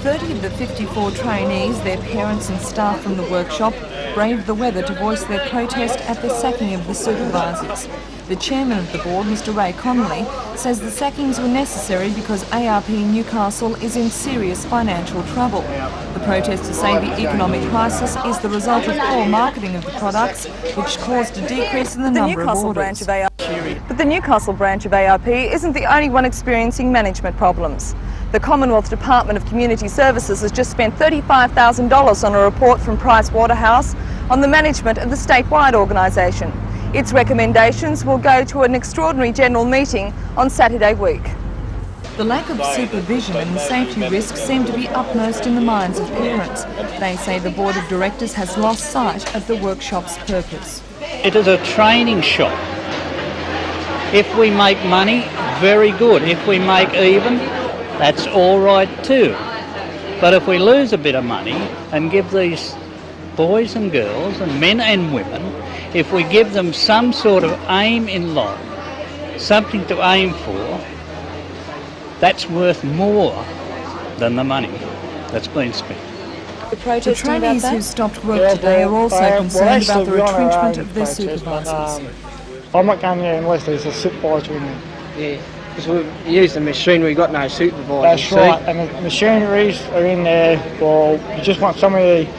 30 of the 54 trainees, their parents and staff from the workshop braved the weather to voice their protest at the sacking of the supervisors. The chairman of the board, Mr Ray Connolly, says the sackings were necessary because ARP Newcastle is in serious financial trouble. The protesters say the economic crisis is the result of poor marketing of the products, which caused a decrease in the number of orders. But the Newcastle branch of ARP isn't the only one experiencing management problems. The Commonwealth Department of Community Services has just spent $35,000 on a report from Price Waterhouse on the management of the statewide organisation. Its recommendations will go to an extraordinary general meeting on Saturday week. The lack of supervision and safety risks seem to be upmost in the minds of parents. They say the board of directors has lost sight of the workshop's purpose. It is a training shop. If we make money, very good. If we make even, that's all right too. But if we lose a bit of money and give these boys and girls and men and women, if we give them some sort of aim in life, something to aim for, that's worth more than the money that's been spent. The trainees who stopped work today are also concerned about the retrenchment of their supervisors. I'm not going there unless there's a supervisor in there. Yeah, because we use the machinery, we've got no supervisor. That's right, and the machineries are in there, well, you just want somebody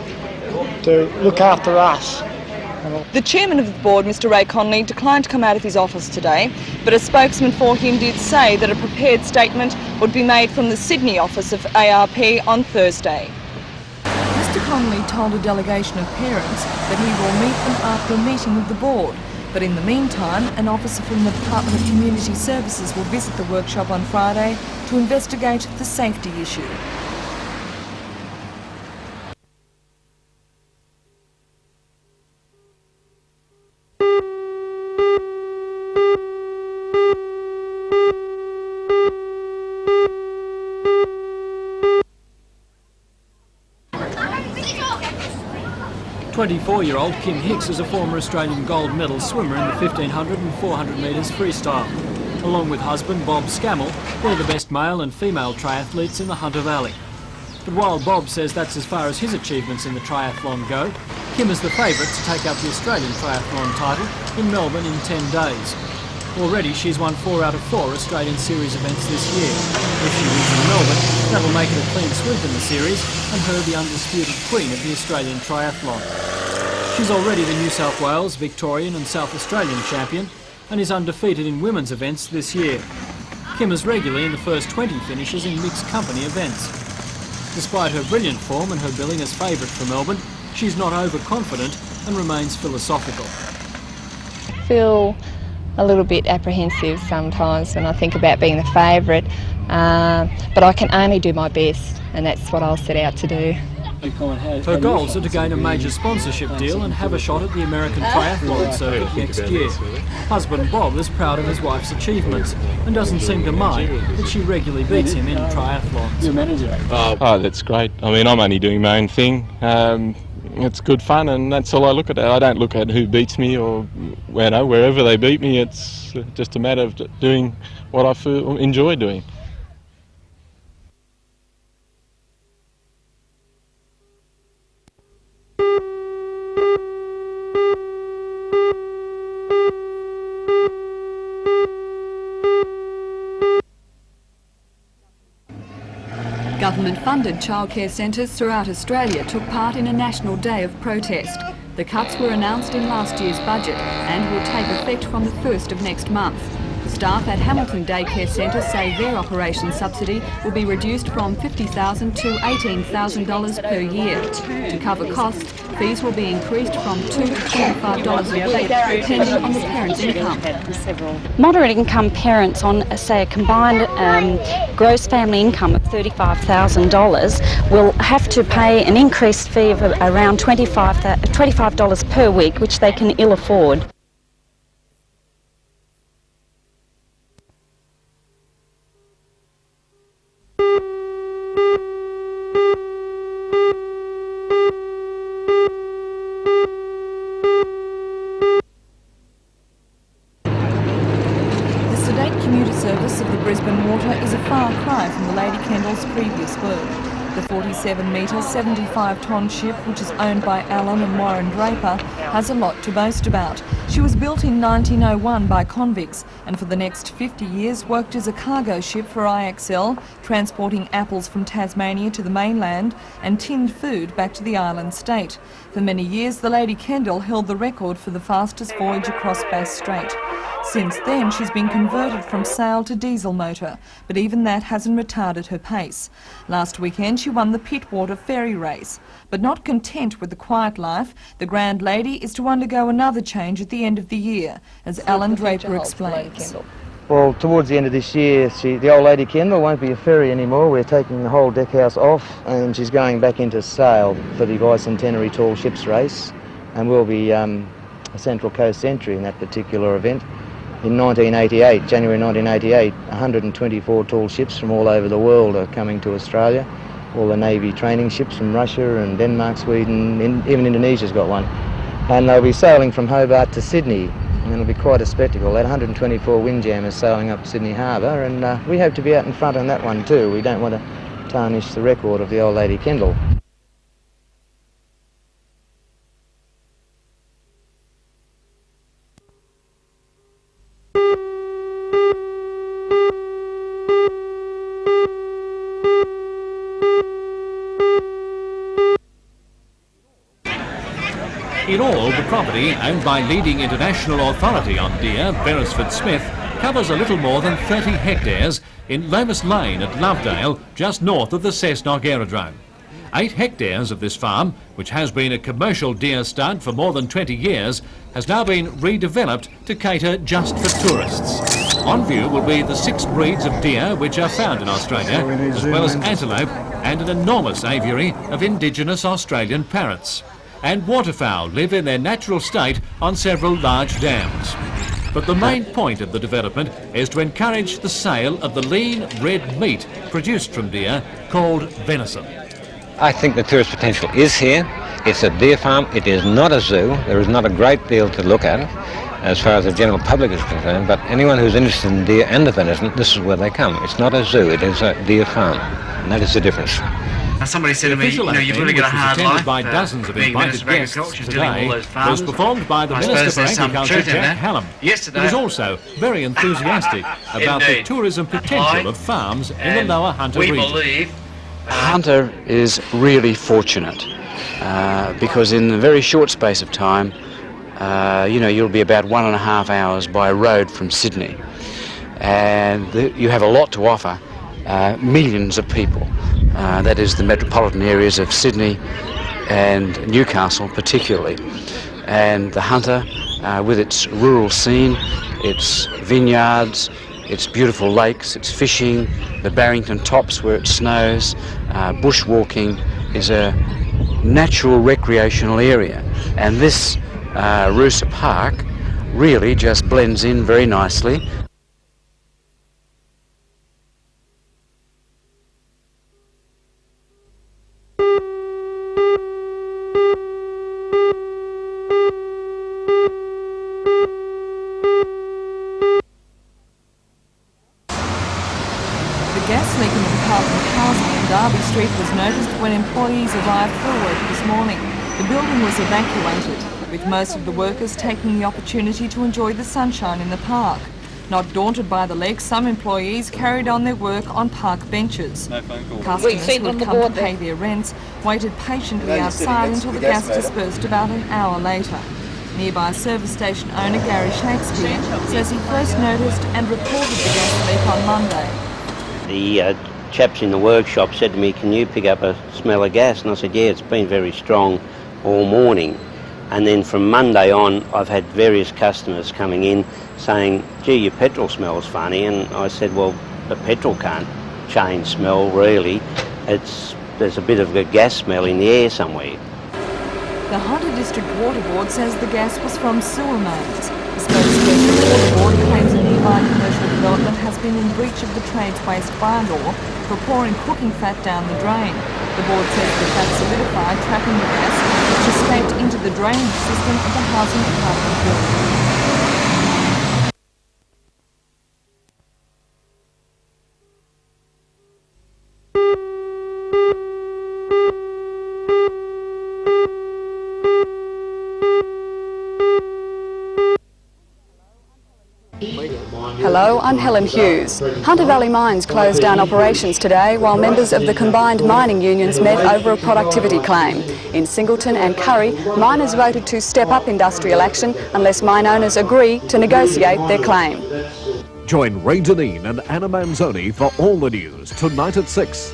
to look after us. The chairman of the board, Mr Ray Connolly, declined to come out of his office today, but a spokesman for him did say that a prepared statement would be made from the Sydney office of ARP on Thursday. Mr Connolly told a delegation of parents that he will meet them after a meeting with the board, but in the meantime, an officer from the Department of Community Services will visit the workshop on Friday to investigate the safety issue. "24-year-old Kim Hicks is a former Australian gold medal swimmer in the 1500 and 400 metres freestyle. Along with husband Bob Scammell, they're the best male and female triathletes in the Hunter Valley. But while Bob says that's as far as his achievements in the triathlon go, Kim is the favourite to take up the Australian triathlon title in Melbourne in 10 days. Already she's won 4 out of 4 Australian Series events this year. If she wins in Melbourne, that'll make it a clean sweep in the series and her the undisputed queen of the Australian triathlon. She's already the New South Wales, Victorian and South Australian champion and is undefeated in women's events this year. Kim is regularly in the first 20 finishes in mixed company events. Despite her brilliant form and her billing as favourite for Melbourne, she's not overconfident and remains philosophical. I feel a little bit apprehensive sometimes when I think about being the favourite, but I can only do my best and that's what I'll set out to do. Her goals are to gain a major sponsorship deal and have a shot at the American triathlon circuit next year. Husband Bob is proud of his wife's achievements and doesn't seem to mind that she regularly beats him in triathlons. Oh, that's great. I mean, I'm only doing my own thing. It's good fun and that's all I look at. I don't look at who beats me or wherever they beat me. It's just a matter of doing what I enjoy doing. Government-funded childcare centres throughout Australia took part in a national day of protest. The cuts were announced in last year's budget and will take effect from the 1st of next month. Staff at Hamilton Daycare Centre say their operation subsidy will be reduced from $50,000 to $18,000 per year. To cover costs, fees will be increased from $2 to $25 a week, depending on the parent's income. Moderate income parents on, say, a combined gross family income of $35,000 will have to pay an increased fee of around $25 per week, which they can ill afford. Commuter service of the Brisbane Water is a far cry from the Lady Kendall's previous work. The 47-metre, 75-tonne ship, which is owned by Alan and Warren Draper, has a lot to boast about. She was built in 1901 by convicts and for the next 50 years worked as a cargo ship for IXL, transporting apples from Tasmania to the mainland and tinned food back to the island state. For many years, the Lady Kendall held the record for the fastest voyage across Bass Strait. Since then, she's been converted from sail to diesel motor, but even that hasn't retarded her pace. Last weekend, she won the Pittwater ferry race. But not content with the quiet life, the Grand Lady is to undergo another change at the end of the year, as Alan Draper explains. Well, towards the end of this year, the old Lady Kendall won't be a ferry anymore. We're taking the whole deckhouse off, and she's going back into sail for the Bicentenary Tall Ships race, and we'll be a Central Coast entry in that particular event. In 1988, January 1988, 124 tall ships from all over the world are coming to Australia. All the Navy training ships from Russia and Denmark, Sweden, even Indonesia's got one. And they'll be sailing from Hobart to Sydney, and it'll be quite a spectacle. That 124 windjammers sailing up Sydney Harbour, and we hope to be out in front on that one too. We don't want to tarnish the record of the old Lady Kendall. In all, the property, owned by leading international authority on deer, Beresford Smith, covers a little more than 30 hectares in Lomas Lane at Lovedale, just north of the Cessnock Aerodrome. 8 hectares of this farm, which has been a commercial deer stud for more than 20 years, has now been redeveloped to cater just for tourists. On view will be the 6 breeds of deer which are found in Australia, as well as antelope and an enormous aviary of indigenous Australian parrots. And waterfowl live in their natural state on several large dams. But the main point of the development is to encourage the sale of the lean red meat produced from deer called venison. I think the tourist potential is here. It's a deer farm. It is not a zoo. There is not a great deal to look at as far as the general public is concerned, but anyone who's interested in deer and the venison, this is where they come. It's not a zoo, it is a deer farm, and that is the difference. Somebody said to me, you know, you've really got a hard life, by dozens of being invited Minister of guests Agriculture, doing all today, those farms. was performed by the Minister for Agriculture, Jack Hallam. Yesterday, He was also very enthusiastic about the tourism potential of farms in the lower Hunter region. Believe Hunter is really fortunate because in a very short space of time, you know, you'll be about 1.5 hours by road from Sydney, and you have a lot to offer millions of people. That is the metropolitan areas of Sydney and Newcastle particularly. And the Hunter, with its rural scene, its vineyards, its beautiful lakes, its fishing, the Barrington Tops where it snows, bushwalking, is a natural recreational area. And this Roosa Park really just blends in very nicely. The gas leak in the Department of Housing in Derby Street was noticed when employees arrived for work this morning. The building was evacuated, with most of the workers taking the opportunity to enjoy the sunshine in the park. Not daunted by the leak, some employees carried on their work on park benches. Customers who had come to pay their rents waited patiently outside until the gas dispersed about an hour later. Nearby service station owner Gary Shakespeare says he first noticed and reported the gas leak on Monday. The chaps in the workshop said to me, can you pick up a smell of gas? And I said, yeah, it's been very strong all morning. And then from Monday on, I've had various customers coming in saying, gee, your petrol smells funny. And I said, well, the petrol can't change smell, really. There's a bit of a gas smell in the air somewhere. The Hunter District Water Board says the gas was from sewer mains. The spokesperson of the Water Board claims a nearby commercial development has been in breach of the Trades Waste bylaw for pouring cooking fat down the drain. The board says the fat solidified, trapping the gas, which escaped into the drainage system of the Housing Department building. Hello, I'm Helen Hughes. Hunter Valley Mines closed down operations today while members of the combined mining unions met over a productivity claim. In Singleton and Curry, miners voted to step up industrial action unless mine owners agree to negotiate their claim. Join Ray Deneen and Anna Manzoni for all the news tonight at 6.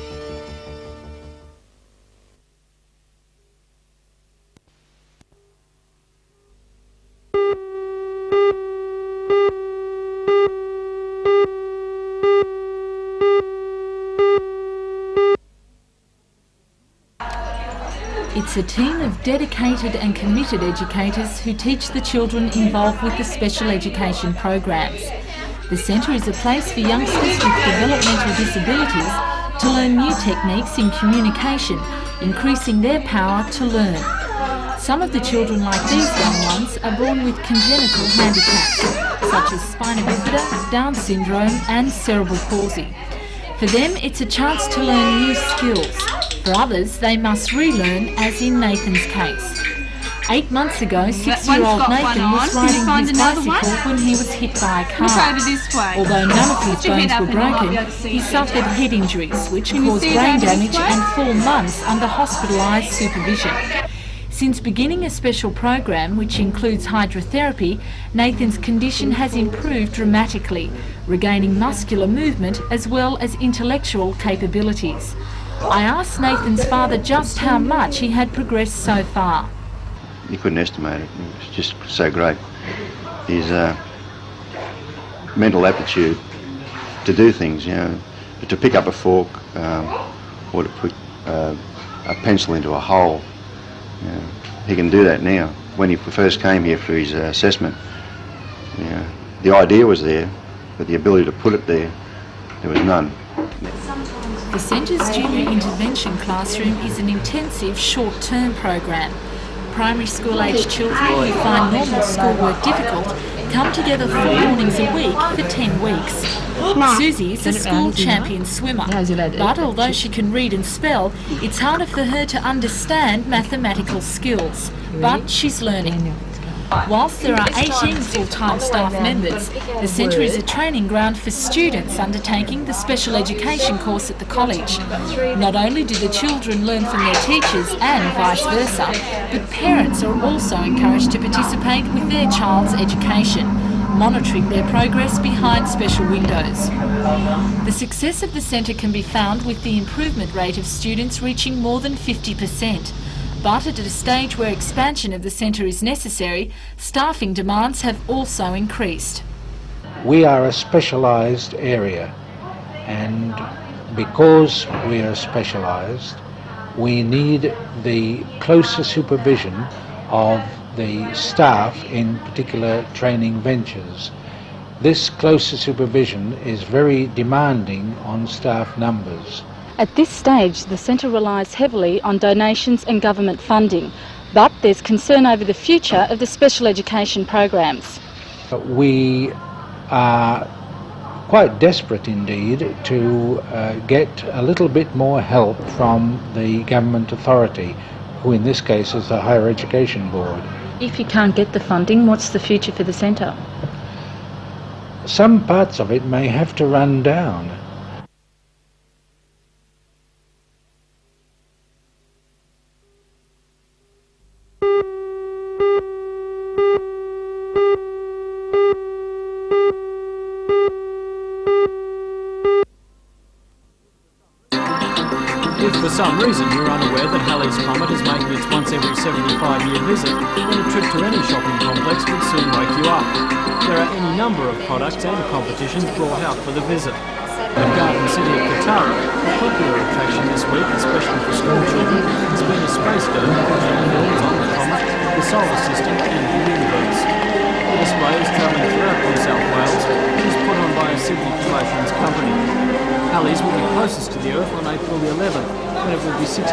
It's a team of dedicated and committed educators who teach the children involved with the special education programs. The centre is a place for youngsters with developmental disabilities to learn new techniques in communication, increasing their power to learn. Some of the children like these young ones are born with congenital handicaps, such as spina bifida, Down syndrome and cerebral palsy. For them, it's a chance to learn new skills. For others, they must relearn, as in Nathan's case. 8 months ago, 6-year-old Nathan was riding his bicycle when he was hit by a car. Although none of his bones were broken, he suffered head injuries, which caused brain damage and 4 months under hospitalised supervision. Since beginning a special program which includes hydrotherapy, Nathan's condition has improved dramatically, regaining muscular movement as well as intellectual capabilities. I asked Nathan's father just how much he had progressed so far. You couldn't estimate it. It was just so great. His mental aptitude to do things, you know, to pick up a fork or to put a pencil into a hole. You know, he can do that now. When he first came here for his assessment, you know, the idea was there, but the ability to put it there was none. The Centre's junior intervention classroom is an intensive short-term program. Primary school-aged children who find normal schoolwork difficult come together 4 mornings a week for 10 weeks. Susie is a school champion swimmer, but although she can read and spell, it's harder for her to understand mathematical skills. But she's learning. Whilst there are 18 full-time staff members, the centre is a training ground for students undertaking the special education course at the college. Not only do the children learn from their teachers and vice versa, but parents are also encouraged to participate with their child's education, monitoring their progress behind special windows. The success of the centre can be found with the improvement rate of students reaching more than 50%. But at a stage where expansion of the centre is necessary, staffing demands have also increased. We are a specialised area, and because we are specialised, we need the closer supervision of the staff in particular training ventures. This closer supervision is very demanding on staff numbers. At this stage, the centre relies heavily on donations and government funding, but there's concern over the future of the special education programs. We are quite desperate indeed to get a little bit more help from the government authority, who in this case is the Higher Education Board. If you can't get the funding, what's the future for the centre? Some parts of it may have to run down. If for some reason you're unaware that Halley's Comet is making its once every 75-year visit, then a trip to any shopping complex would soon wake you up. There are any number of products and competitions brought out for the visit. At Garden City of Katara, a popular attraction this week, especially for school children, has been a space dome featuring films on the comet, the solar system and the universe. The display is travelling throughout New South Wales and is put on by a Sydney Promotions company. Halley's will be closest to the Earth on April the 11th, when it will be 63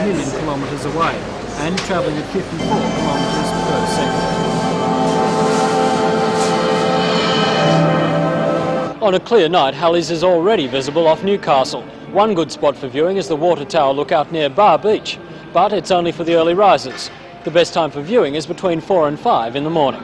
million kilometres away and travelling at 54 kilometres per second. On a clear night, Halley's is already visible off Newcastle. One good spot for viewing is the water tower lookout near Bar Beach, but it's only for the early risers. The best time for viewing is between 4 and 5 in the morning.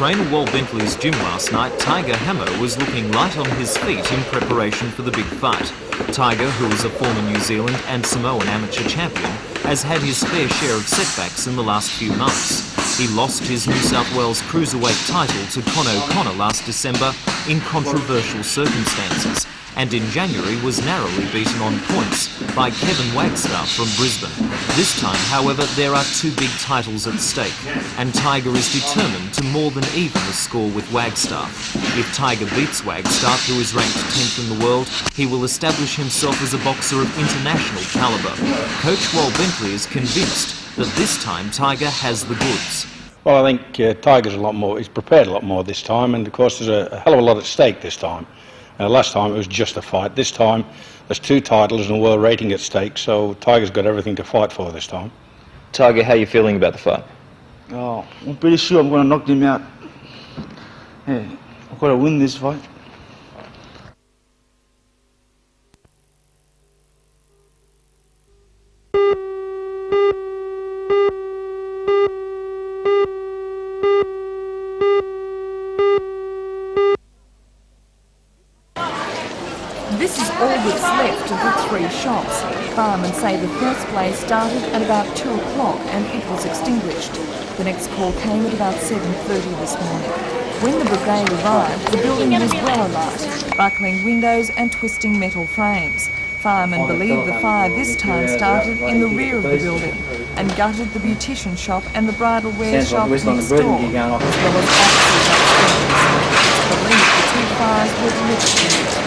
trainer Wal Bentley's gym last night, Tiger Hammer was looking light on his feet in preparation for the big fight. Tiger, who is a former New Zealand and Samoan amateur champion, has had his fair share of setbacks in the last few months. He lost his New South Wales cruiserweight title to Con O'Connor last December in controversial circumstances, and in January was narrowly beaten on points by Kevin Wagstaff from Brisbane. This time, however, there are two big titles at stake, and Tiger is determined to more than even the score with Wagstaff. If Tiger beats Wagstaff, who is ranked 10th in the world, he will establish himself as a boxer of international calibre. Coach Wal Bentley is convinced that this time Tiger has the goods. Well, I think Tiger's a lot more, he's prepared a lot more this time, and of course there's a hell of a lot at stake this time. Last time it was just a fight. This time there's two titles and a world rating at stake, so Tiger's got everything to fight for this time. Tiger, how are you feeling about the fight? Oh, I'm pretty sure I'm going to knock him out. Yeah, I've got to win this fight. This is all that's left of the three shops. Firemen say the first blaze started at about 2 o'clock and it was extinguished. The next call came at about 7:30 this morning. When the brigade arrived, the building was well alight, buckling windows and twisting metal frames. Firemen believe the fire this time started in the rear of the building and gutted the beautician shop and the bridal wear shop next door, as well as offices upstairs. It's believed the two fires were deliberate.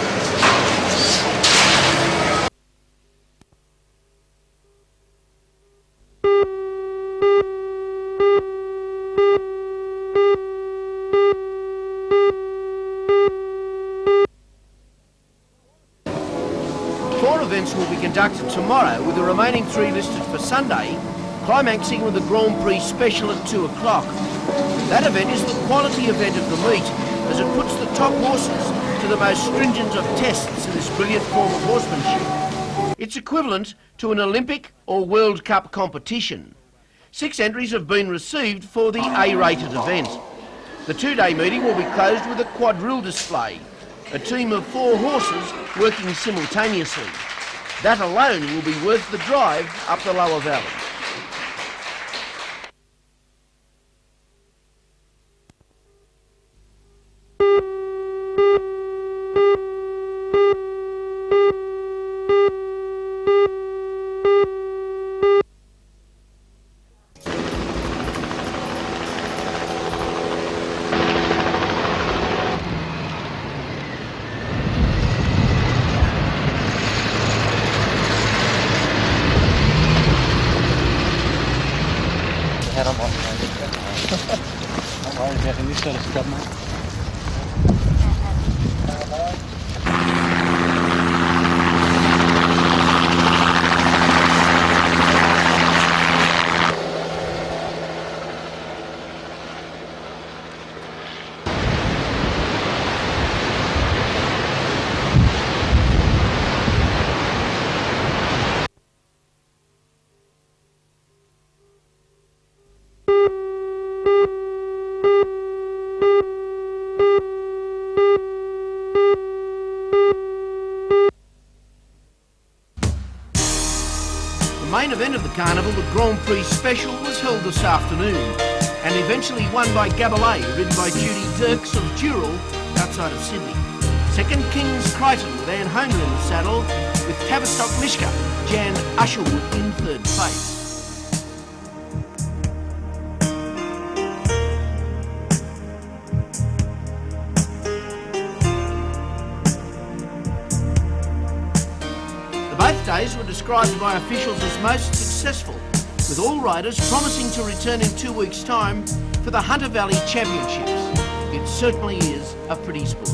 Four events will be conducted tomorrow, with the remaining three listed for Sunday, climaxing with the Grand Prix special at 2 o'clock. That event is the quality event of the meet, as it puts the top horses to the most stringent of tests in this brilliant form of horsemanship. It's equivalent to an Olympic or World Cup competition. 6 entries have been received for the A-rated event. The two-day meeting will be closed with a quadrille display, a team of 4 horses working simultaneously. That alone will be worth the drive up the lower valley. The main event of the carnival, the Grand Prix special, was held this afternoon and eventually won by Gabalet, ridden by Judy Dirks of Dural, outside of Sydney. Second, King's Crichton with Anne Homer in the saddle, with Tavistock Mishka, Jan Usherwood in third place. Both days were described by officials as most successful, with all riders promising to return in 2 weeks' time for the Hunter Valley Championships. It certainly is a pretty sport.